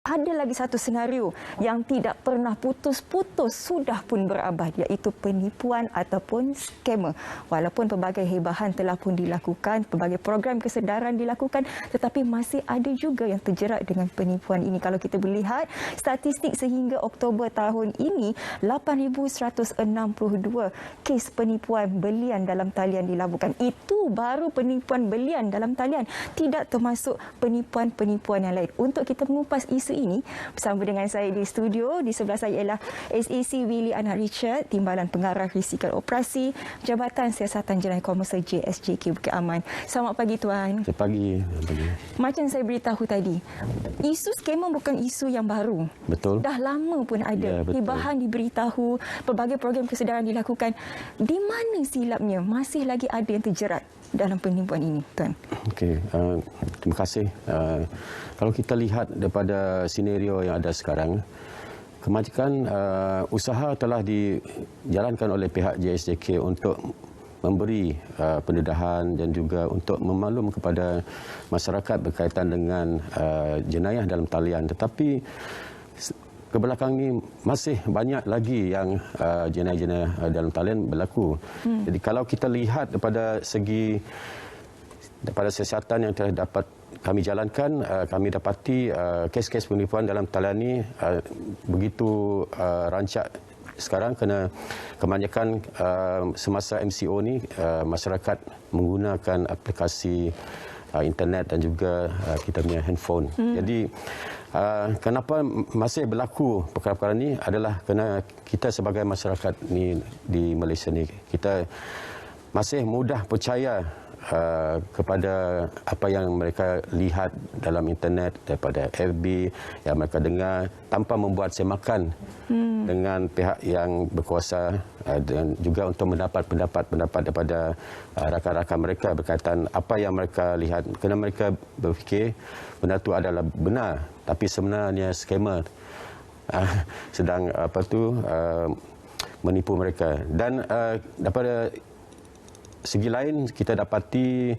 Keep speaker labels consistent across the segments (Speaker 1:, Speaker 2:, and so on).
Speaker 1: Ada lagi satu senario yang tidak pernah putus-putus sudah pun berabad, iaitu penipuan ataupun skamer. Walaupun pelbagai hebahan telah pun dilakukan, pelbagai program kesedaran dilakukan, tetapi masih ada juga yang terjerat dengan penipuan ini. Kalau kita melihat statistik sehingga Oktober tahun ini, 8,162 kes penipuan belian dalam talian dilakukan. Itu baru penipuan belian dalam talian, tidak termasuk penipuan-penipuan yang lain. Untuk kita mengupas isu ini, bersama dengan saya di studio, di sebelah saya ialah SAC Willy Anak Richard, Timbalan Pengarah Risiko Operasi Jabatan Siasatan Jenayah Komersial JSJK Bukit Aman. Selamat pagi Tuan.
Speaker 2: Selamat pagi.
Speaker 1: Macam saya beritahu tadi, isu skamer bukan isu yang baru.
Speaker 2: Betul.
Speaker 1: Dah lama pun ada.
Speaker 2: Ya,
Speaker 1: Hibahan diberitahu, pelbagai program kesedaran dilakukan. Di mana silapnya masih lagi ada yang terjerat dalam penipuan ini, Tuan?
Speaker 2: Okey, terima kasih. Kalau kita lihat daripada senario yang ada sekarang, kebajikan usaha telah dijalankan oleh pihak JSJK untuk memberi pendedahan dan juga untuk memaklum kepada masyarakat berkaitan dengan jenayah dalam talian. Tetapi kebelakang ini masih banyak lagi yang jenayah-jenayah dalam talian berlaku. Jadi kalau kita lihat daripada segi siasatan yang telah dapat kami jalankan, kami dapati kes-kes penipuan dalam talian ini begitu rancak sekarang kerana kebanyakan semasa MCO ni masyarakat menggunakan aplikasi internet dan juga kita punya handphone. Jadi kenapa masih berlaku perkara-perkara ini adalah kerana kita sebagai masyarakat ni di Malaysia ni, kita masih mudah percaya kepada apa yang mereka lihat dalam internet, daripada FB yang mereka dengar, tanpa membuat semakan dengan pihak yang berkuasa, dan juga untuk mendapat pendapat daripada rakan-rakan mereka berkaitan apa yang mereka lihat. Kerana mereka berfikir benda itu adalah benar, tapi sebenarnya skamer sedang menipu mereka. Dan daripada segi lain, kita dapati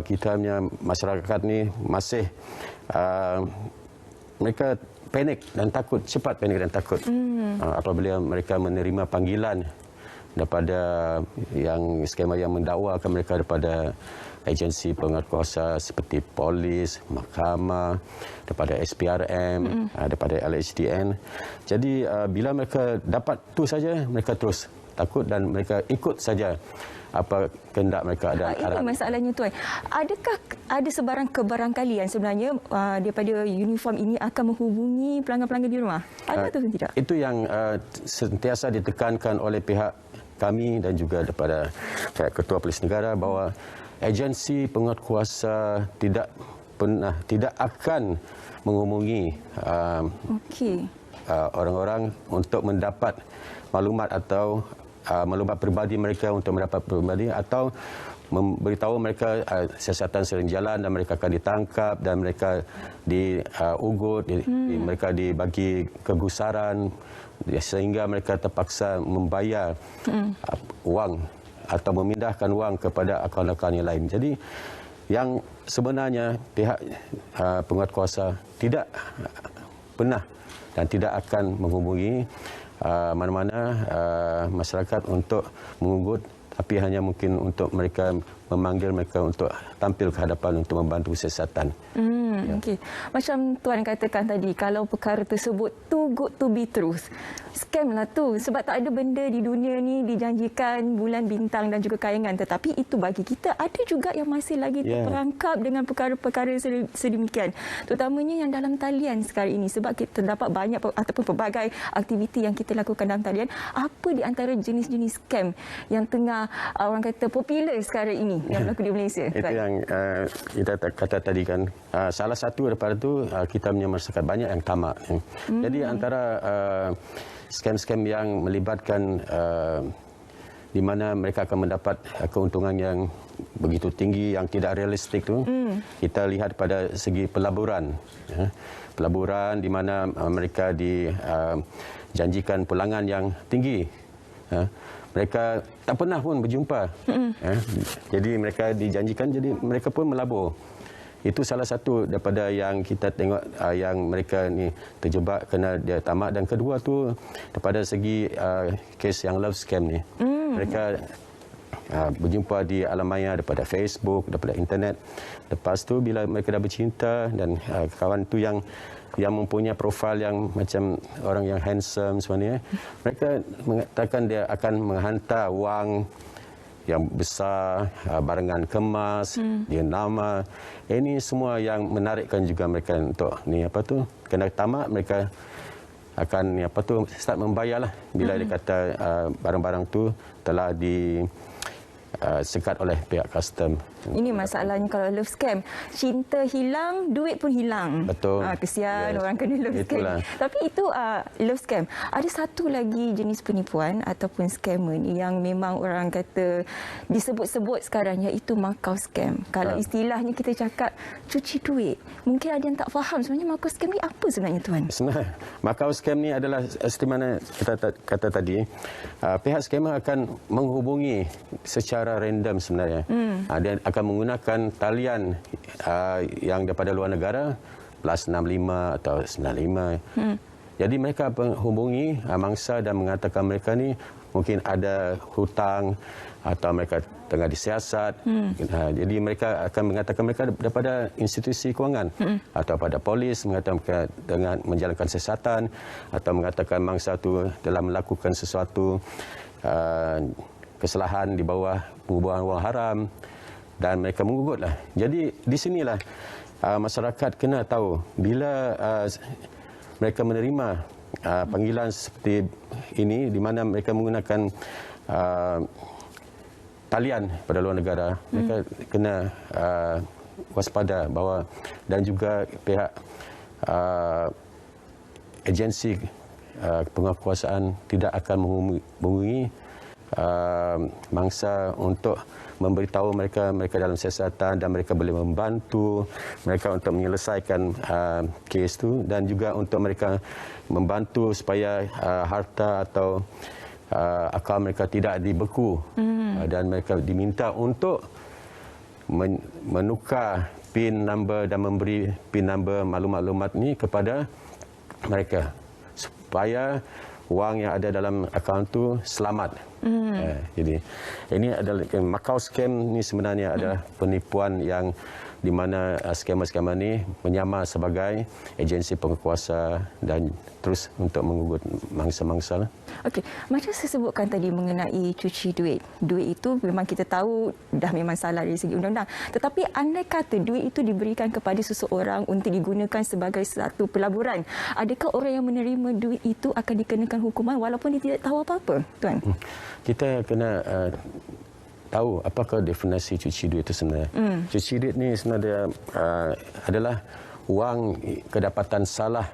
Speaker 2: kita punya masyarakat ni masih mereka panik dan takut, cepat panik dan takut apabila mereka menerima panggilan daripada yang skamer yang mendakwakan mereka daripada agensi penguatkuasa seperti polis, mahkamah, daripada SPRM, daripada LHDN. Jadi bila mereka dapat tu saja, mereka terus takut dan mereka ikut saja apa kehendak mereka ada.
Speaker 1: Ini masalahnya Tuan. Adakah ada sebarang kebarangkalian sebenarnya daripada uniform ini akan menghubungi pelanggan-pelanggan di rumah? Ada atau tidak? Itu
Speaker 2: yang sentiasa ditekankan oleh pihak kami dan juga daripada pihak Ketua Polis Negara bahawa agensi penguatkuasa tidak akan menghubungi orang-orang untuk mendapat maklumat atau maklumat peribadi mereka untuk mendapat peribadi atau memberitahu mereka siasatan sering jalan dan mereka akan ditangkap dan mereka diugut, mereka dibagi kegusaran sehingga mereka terpaksa membayar wang atau memindahkan wang kepada akaun-akaun yang lain. Jadi yang sebenarnya pihak penguatkuasa tidak pernah dan tidak akan menghubungi mana-mana masyarakat untuk mengugut, tapi hanya mungkin untuk mereka memanggil mereka untuk tampil ke hadapan untuk membantu siasatan.
Speaker 1: Okey. Macam Tuan katakan tadi, kalau perkara tersebut too good to be truth, scam lah tu. Sebab tak ada benda di dunia ni dijanjikan bulan bintang dan juga kayangan. Tetapi itu bagi kita, ada juga yang masih lagi terperangkap dengan perkara-perkara sedemikian. Terutamanya yang dalam talian sekarang ini. Sebab kita terdapat banyak ataupun pelbagai aktiviti yang kita lakukan dalam talian. Apa di antara jenis-jenis scam yang tengah orang kata popular sekarang ini yang berlaku di Malaysia?
Speaker 2: Itu yang kita kata tadi kan. Salah satu daripada itu kita punya masyarakat banyak yang tamak. Jadi antara scam-scam yang melibatkan di mana mereka akan mendapat keuntungan yang begitu tinggi, yang tidak realistik tu, kita lihat pada segi pelaburan. Pelaburan di mana mereka dijanjikan pulangan yang tinggi. Mereka tak pernah pun berjumpa. Jadi mereka dijanjikan, jadi mereka pun melabur. Itu salah satu daripada yang kita tengok yang mereka ni terjebak kerana dia tamak. Dan kedua tu daripada segi kes yang love scam ni. Mereka berjumpa di alam maya daripada Facebook, daripada internet. Lepas tu bila mereka dah bercinta dan kawan tu yang mempunyai profil yang macam orang yang handsome sebenarnya, mereka mengatakan dia akan menghantar wang yang besar, barangan kemas, dia nama. Ini semua yang menarikkan juga mereka untuk kena tamak. Mereka akan start membayarlah bila dia kata barang-barang tu telah sekat oleh pihak custom.
Speaker 1: Ini masalahnya kalau love scam. Cinta hilang, duit pun hilang.
Speaker 2: Betul.
Speaker 1: Kesian orang kena love scam. Tapi itu love scam. Ada satu lagi jenis penipuan ataupun scammer ni yang memang orang kata disebut-sebut sekarang, iaitu Makau scam. Kalau istilahnya kita cakap cuci duit. Mungkin ada yang tak faham sebenarnya Makau scam ni apa sebenarnya, Tuan?
Speaker 2: Sebenarnya Makau scam ni adalah seperti mana kita kata tadi, pihak scammer akan menghubungi secara random sebenarnya. Dia akan menggunakan talian yang daripada luar negara, +65 atau 95. Jadi mereka menghubungi mangsa dan mengatakan mereka ni mungkin ada hutang atau mereka tengah disiasat. Jadi mereka akan mengatakan mereka daripada institusi kewangan atau pada polis, mengatakan mereka dengan menjalankan siasatan atau mengatakan mangsa itu telah melakukan sesuatu kesalahan di bawah pengubuhan wang haram dan mereka menggugutlah. Jadi di sinilah masyarakat kena tahu bila mereka menerima panggilan seperti ini di mana mereka menggunakan talian pada luar negara, mereka kena waspada bahawa dan juga pihak agensi penguasaan tidak akan menghubungi mangsa untuk memberitahu mereka dalam siasatan dan mereka boleh membantu mereka untuk menyelesaikan kes itu dan juga untuk mereka membantu supaya harta atau akal mereka tidak dibeku dan mereka diminta untuk menukar PIN number dan memberi PIN number maklumat-maklumat ini kepada mereka supaya wang yang ada dalam akaun itu selamat. Jadi ini adalah Makau scam ni sebenarnya adalah penipuan yang di mana scammer-scammer ni menyamar sebagai agensi penguasa dan terus untuk menggugut mangsa-mangsa.
Speaker 1: Okey, macam saya sebutkan tadi mengenai cuci duit. Duit itu memang kita tahu dah memang salah dari segi undang-undang. Tetapi andai kata duit itu diberikan kepada seseorang untuk digunakan sebagai satu pelaburan, adakah orang yang menerima duit itu akan dikenakan hukuman walaupun dia tidak tahu apa-apa, Tuan?
Speaker 2: Kita kena tahu apakah definisi cuci duit itu sebenarnya. Cuci duit ni sebenarnya adalah wang kedapatan salah.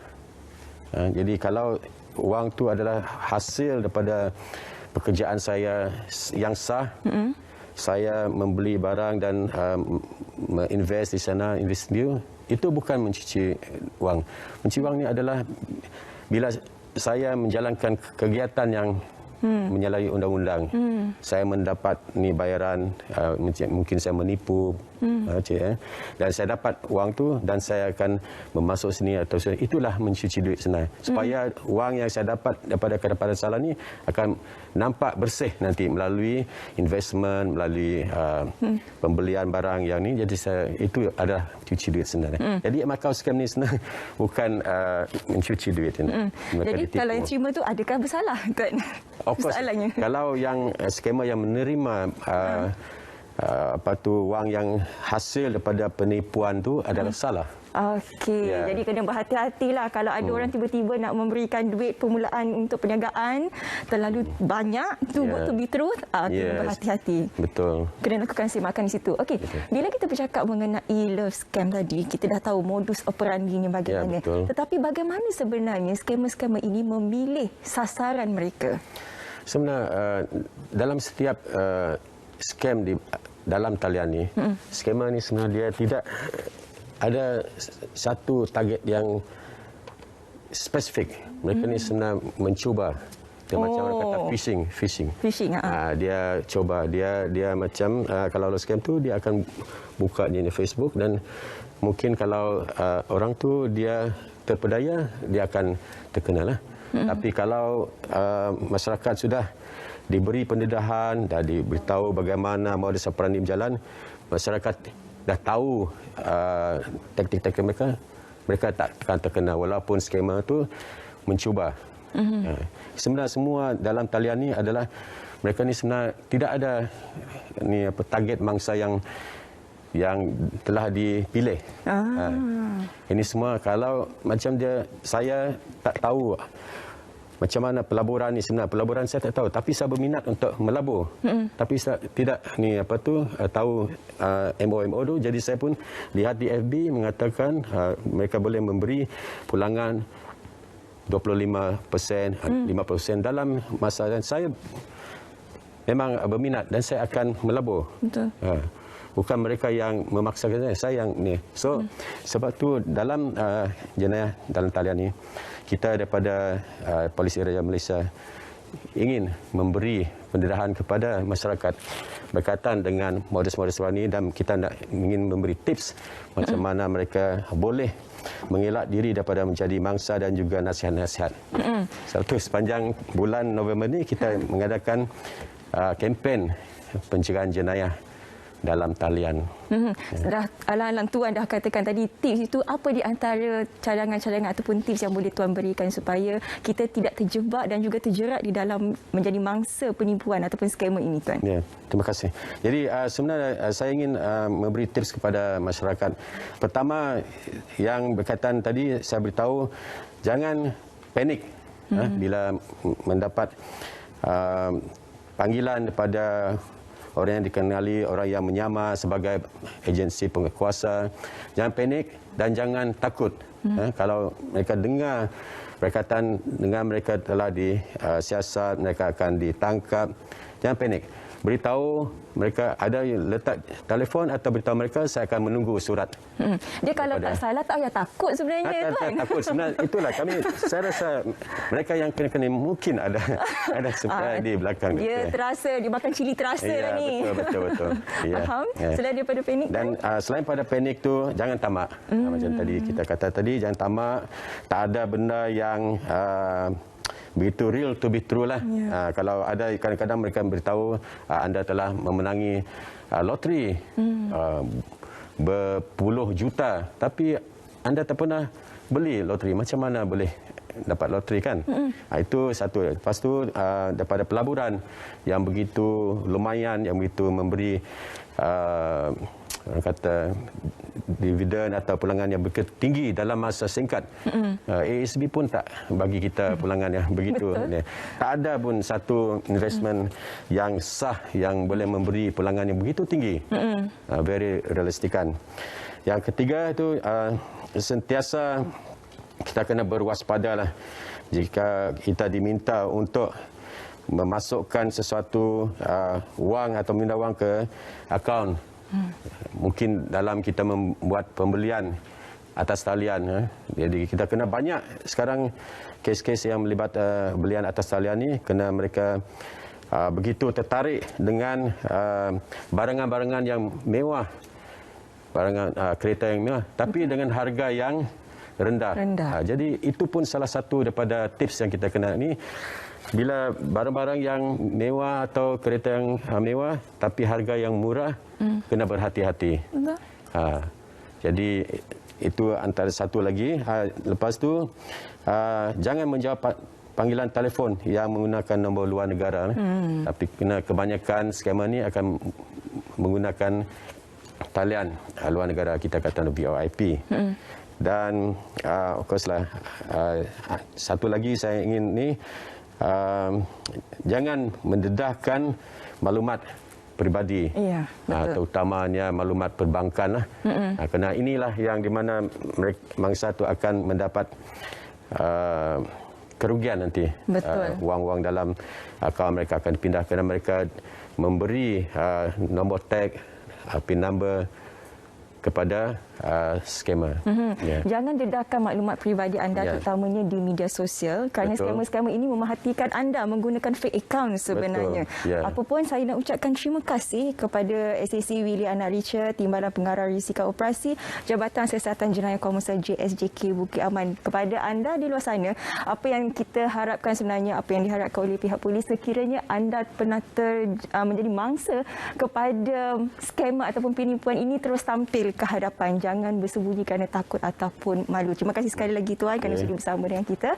Speaker 2: Jadi kalau wang tu adalah hasil daripada pekerjaan saya yang sah, saya membeli barang dan invest di sana, itu bukan mencuci wang. Mencuci wang ni adalah bila saya menjalankan kegiatan yang menyalahi undang-undang. Saya mendapat ni bayaran, mungkin saya menipu, dan saya dapat wang tu dan saya akan memasuk sini atau sini. Itulah mencuci duit sebenarnya. Supaya wang yang saya dapat daripada kedapatan salah ni akan nampak bersih nanti melalui investment, melalui pembelian barang yang ni. Jadi itu adalah cuci duit sebenarnya. Jadi Makau scam ni sebenarnya bukan mencuci duit ini.
Speaker 1: Jadi kalau yang terima tu adakah bersalah, Tuan?
Speaker 2: Of course, kalau yang scammer yang menerima wang yang hasil daripada penipuan tu adalah salah.
Speaker 1: Okey, jadi kena berhati-hatilah kalau ada orang tiba-tiba nak memberikan duit permulaan untuk perniagaan terlalu banyak, too good to be truth, kena berhati-hati.
Speaker 2: Betul.
Speaker 1: Kena lakukan semakan di situ. Okey, bila kita bercakap mengenai love scam tadi, kita dah tahu modus operandinya bagaimana. Tetapi bagaimana sebenarnya scammer-scammer ini memilih sasaran mereka?
Speaker 2: Sebenarnya dalam setiap scam di dalam talian ni, scammer ni sebenarnya dia tidak ada satu target yang spesifik. Mereka ni sebenarnya mencuba macam orang kata phishing.
Speaker 1: Phishing,
Speaker 2: Dia coba dia macam kalau scam tu dia akan buka di Facebook, dan mungkin kalau orang tu dia terpedaya, dia akan terkena lah. Tapi kalau masyarakat sudah diberi pendedahan, dah diberitahu bagaimana modus operandi berjalan, masyarakat dah tahu taktik-taktik mereka tak akan terkena walaupun skamer tu mencuba. Sebenarnya semua dalam talian ni adalah mereka ni sebenarnya tidak ada target mangsa yang telah dipilih. Ini semua kalau macam saya tak tahu macam mana pelaburan ni sebenarnya. Pelaburan saya tak tahu, tapi saya berminat untuk melabur. Tapi saya tidak tahu MOMO tu. Jadi saya pun lihat di FB mengatakan mereka boleh memberi pulangan 25%, 50% dalam masa, dan saya memang berminat dan saya akan melabur.
Speaker 1: Betul.
Speaker 2: Bukan mereka yang memaksakan saya yang ni. So sebab tu dalam jenayah dalam talian ni, kita daripada Polisi Raja Malaysia ingin memberi pendedahan kepada masyarakat berkaitan dengan modus-modus ini, dan kita ingin memberi tips macam mana mereka boleh mengelak diri daripada menjadi mangsa dan juga nasihat-nasihat. Satu sepanjang bulan November ni kita mengadakan kempen pencegahan jenayah dalam talian.
Speaker 1: Dah alang-alang Tuan dah katakan tadi tips itu, apa di antara cadangan-cadangan ataupun tips yang boleh Tuan berikan supaya kita tidak terjebak dan juga terjerat di dalam menjadi mangsa penipuan ataupun skamer ini, Tuan?
Speaker 2: Ya, terima kasih. Jadi sebenarnya saya ingin memberi tips kepada masyarakat. Pertama, yang berkaitan tadi saya beritahu, jangan panik bila mendapat panggilan daripada orang yang dikenali, orang yang menyamar sebagai agensi penguasa. Jangan panik dan jangan takut. Kalau mereka dengar berkaitan dengan mereka telah disiasat, mereka akan ditangkap, jangan panik. Beritahu mereka, ada letak telefon atau beritahu mereka, saya akan menunggu surat.
Speaker 1: Dia kalau tak salah tak payah takut sebenarnya, Tuan.
Speaker 2: Takut sebenarnya, itulah kami, saya rasa mereka yang kena mungkin ada sebenarnya di belakang.
Speaker 1: Dia terasa, dia makan cili terasa lah ni.
Speaker 2: Betul. Ya.
Speaker 1: Faham? Selain daripada panik.
Speaker 2: Dan selain pada panik tu, jangan tamak. Macam tadi kita kata tadi, jangan tamak. Tak ada benda yang begitu real to be true lah. Kalau ada kadang-kadang mereka beritahu anda telah memenangi loteri berpuluh juta, tapi anda tak pernah beli loteri, macam mana boleh dapat loteri kan? Itu satu. Lepas tu daripada pelaburan yang begitu lumayan, yang begitu memberi orang kata dividen atau pulangan yang begitu tinggi dalam masa singkat. ASB pun tak bagi kita pulangan yang begitu. Tak ada pun satu investment yang sah yang boleh memberi pulangan yang begitu tinggi. Very realistikan. Yang ketiga itu sentiasa kita kena berwaspadalah jika kita diminta untuk memasukkan sesuatu wang atau minda wang ke akaun. Mungkin dalam kita membuat pembelian atas talian. Jadi kita kena banyak sekarang kes-kes yang melibat belian atas talian ni, kena mereka begitu tertarik dengan barangan-barangan yang mewah, barangan kereta yang mewah, tapi dengan harga yang rendah. Jadi itu pun salah satu daripada tips yang kita kena ni. Bila barang-barang yang mewah atau kereta yang mewah tapi harga yang murah, kena berhati-hati. Jadi itu antara satu lagi. Lepas tu jangan menjawab panggilan telefon yang menggunakan nombor luar negara. Tapi kena kebanyakan skamer ni akan menggunakan talian luar negara, kita kata VoIP. Dan of course lah, satu lagi saya ingin ni, jangan mendedahkan maklumat peribadi, terutamanya maklumat perbankan lah. Kerana inilah yang di mana mangsa itu akan mendapat kerugian nanti. Wang-wang dalam akaun mereka akan dipindah kerana mereka memberi nombor tag, PIN number kepada skamer. Ya.
Speaker 1: Jangan dedahkan maklumat peribadi anda terutamanya di media sosial kerana skamer-skamer ini memerhatikan anda menggunakan fake account sebenarnya. Apapun saya nak ucapkan terima kasih kepada SAC Willy Anak Richa, Timbalan Pengarah Risiko Operasi Jabatan Siasatan Jenayah Komersial JSJK Bukit Aman. Kepada anda di luar sana, apa yang kita harapkan sebenarnya, apa yang diharapkan oleh pihak polis, sekiranya anda pernah menjadi mangsa kepada skamer ataupun penipuan ini, terus tampil ke hadapan. Jangan bersembunyi kerana takut ataupun malu. Terima kasih sekali lagi Tuan kerana sudi bersama dengan kita.